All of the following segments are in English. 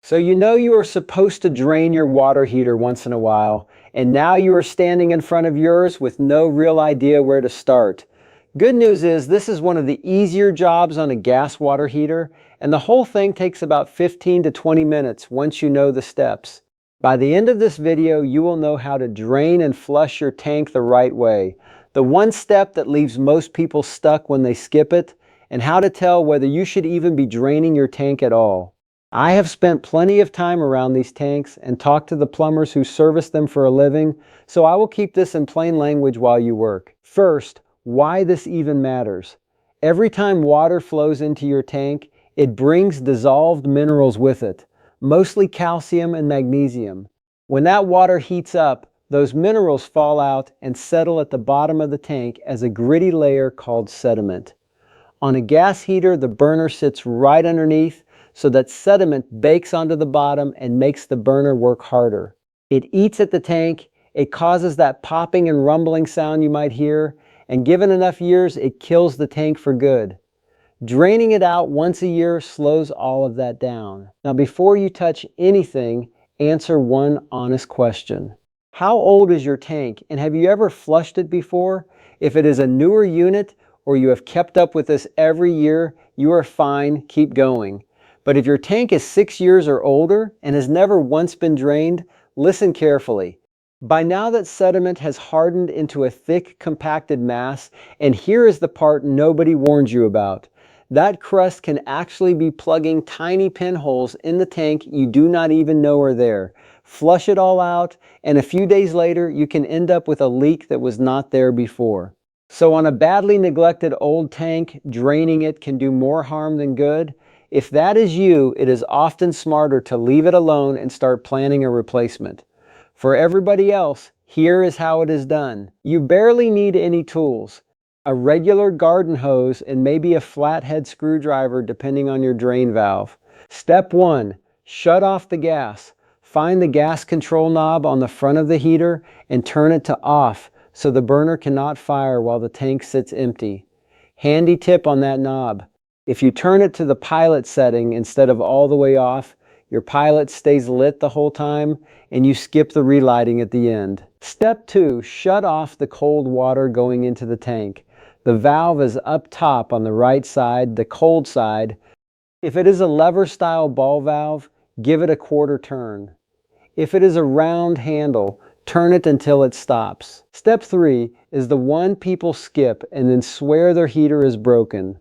So you know you are supposed to drain your water heater once in a while, and now you are standing in front of yours with no real idea where to start. Good news is this is one of the easier jobs on a gas water heater, and the whole thing takes about 15 to 20 minutes once you know the steps. By the end of this video, you will know how to drain and flush your tank the right way, the one step that leaves most people stuck when they skip it, and how to tell whether you should even be draining your tank at all. I have spent plenty of time around these tanks and talked to the plumbers who service them for a living, so I will keep this in plain language while you work. First, why this even matters. Every time water flows into your tank, it brings dissolved minerals with it, mostly calcium and magnesium. When that water heats up, those minerals fall out and settle at the bottom of the tank as a gritty layer called sediment. On a gas heater, the burner sits right underneath, so that sediment bakes onto the bottom and makes the burner work harder. It eats at the tank, it causes that popping and rumbling sound you might hear, and given enough years, it kills the tank for good. Draining it out once a year slows all of that down. Now before you touch anything, answer one honest question. How old is your tank, and have you ever flushed it before? If it is a newer unit, or you have kept up with this every year, you are fine, keep going. But if your tank is 6 years or older and has never once been drained, listen carefully. By now that sediment has hardened into a thick, compacted mass, and here is the part nobody warned you about. That crust can actually be plugging tiny pinholes in the tank you do not even know are there. Flush it all out, and a few days later, you can end up with a leak that was not there before. So on a badly neglected old tank, draining it can do more harm than good. If that is you, it is often smarter to leave it alone and start planning a replacement. For everybody else, here is how it is done. You barely need any tools. A regular garden hose and maybe a flathead screwdriver depending on your drain valve. Step 1. Shut off the gas. Find the gas control knob on the front of the heater and turn it to off so the burner cannot fire while the tank sits empty. Handy tip on that knob. If you turn it to the pilot setting instead of all the way off, your pilot stays lit the whole time and you skip the relighting at the end. Step 2. Shut off the cold water going into the tank. The valve is up top on the right side, the cold side. If it is a lever style ball valve, give it a quarter turn. If it is a round handle, turn it until it stops. Step 3 is the one people skip and then swear their heater is broken.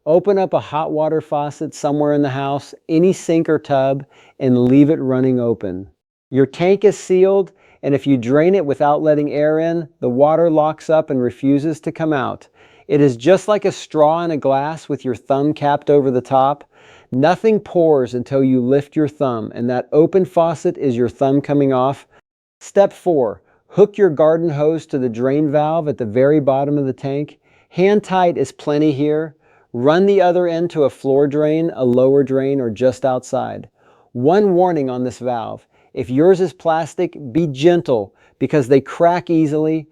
Open up a hot water faucet somewhere in the house, any sink or tub, and leave it running open. Your tank is sealed, and if you drain it without letting air in, the water locks up and refuses to come out. It is just like a straw in a glass with your thumb capped over the top. Nothing pours until you lift your thumb, and that open faucet is your thumb coming off. Step 4. Hook your garden hose to the drain valve at the very bottom of the tank. Hand tight is plenty here. Run the other end to a floor drain, a lower drain, or just outside. One warning on this valve. If yours is plastic, be gentle because they crack easily.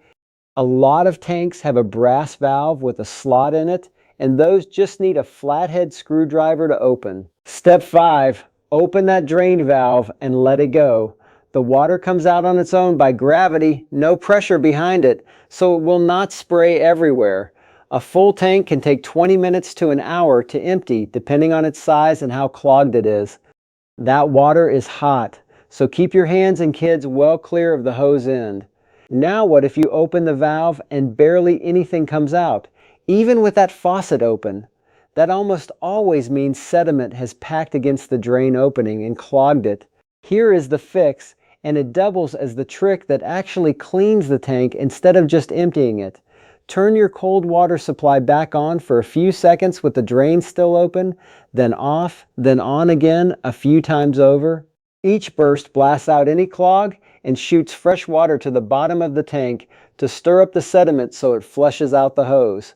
A lot of tanks have a brass valve with a slot in it, and those just need a flathead screwdriver to open. Step 5. Open that drain valve and let it go. The water comes out on its own by gravity, no pressure behind it, so it will not spray everywhere. A full tank can take 20 minutes to an hour to empty, depending on its size and how clogged it is. That water is hot, so keep your hands and kids well clear of the hose end. Now what if you open the valve and barely anything comes out, even with that faucet open? That almost always means sediment has packed against the drain opening and clogged it. Here is the fix, and it doubles as the trick that actually cleans the tank instead of just emptying it. Turn your cold water supply back on for a few seconds with the drain still open, then off, then on again a few times over. Each burst blasts out any clog and shoots fresh water to the bottom of the tank to stir up the sediment so it flushes out the hose.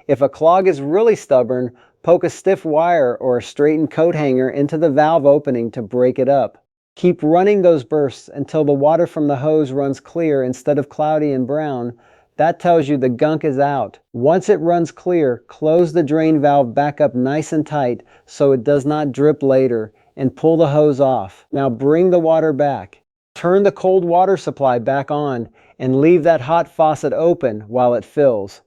If a clog is really stubborn, poke a stiff wire or a straightened coat hanger into the valve opening to break it up. Keep running those bursts until the water from the hose runs clear instead of cloudy and brown. That tells you the gunk is out. Once it runs clear, close the drain valve back up nice and tight so it does not drip later, and pull the hose off. Now bring the water back. Turn the cold water supply back on and leave that hot faucet open while it fills.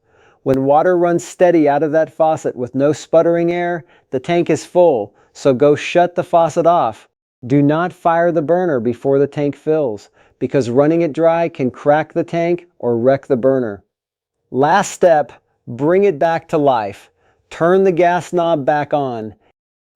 When water runs steady out of that faucet with no sputtering air, the tank is full, so go shut the faucet off. Do not fire the burner before the tank fills, because running it dry can crack the tank or wreck the burner. Last step, bring it back to life. Turn the gas knob back on.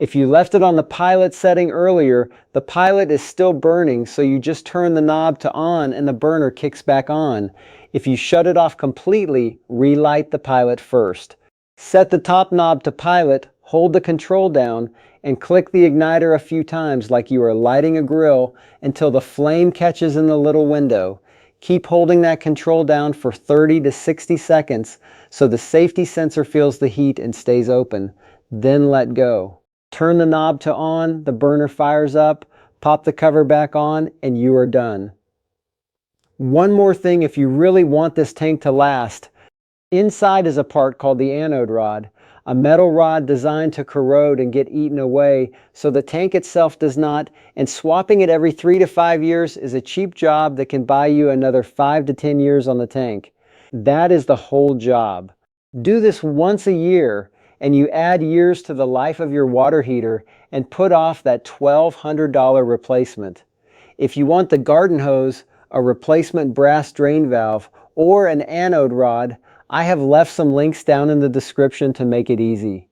If you left it on the pilot setting earlier, the pilot is still burning, so you just turn the knob to on and the burner kicks back on. If you shut it off completely, relight the pilot first. Set the top knob to pilot, hold the control down, and click the igniter a few times like you are lighting a grill until the flame catches in the little window. Keep holding that control down for 30 to 60 seconds so the safety sensor feels the heat and stays open. Then let go. Turn the knob to on, the burner fires up, pop the cover back on, and you are done. One more thing if you really want this tank to last. Inside is a part called the anode rod, a metal rod designed to corrode and get eaten away so the tank itself does not, and swapping it every 3 to 5 years is a cheap job that can buy you another 5 to 10 years on the tank. That is the whole job. Do this once a year and you add years to the life of your water heater and put off that $1,200 replacement. If you want the garden hose, a replacement brass drain valve, or an anode rod, I have left some links down in the description to make it easy.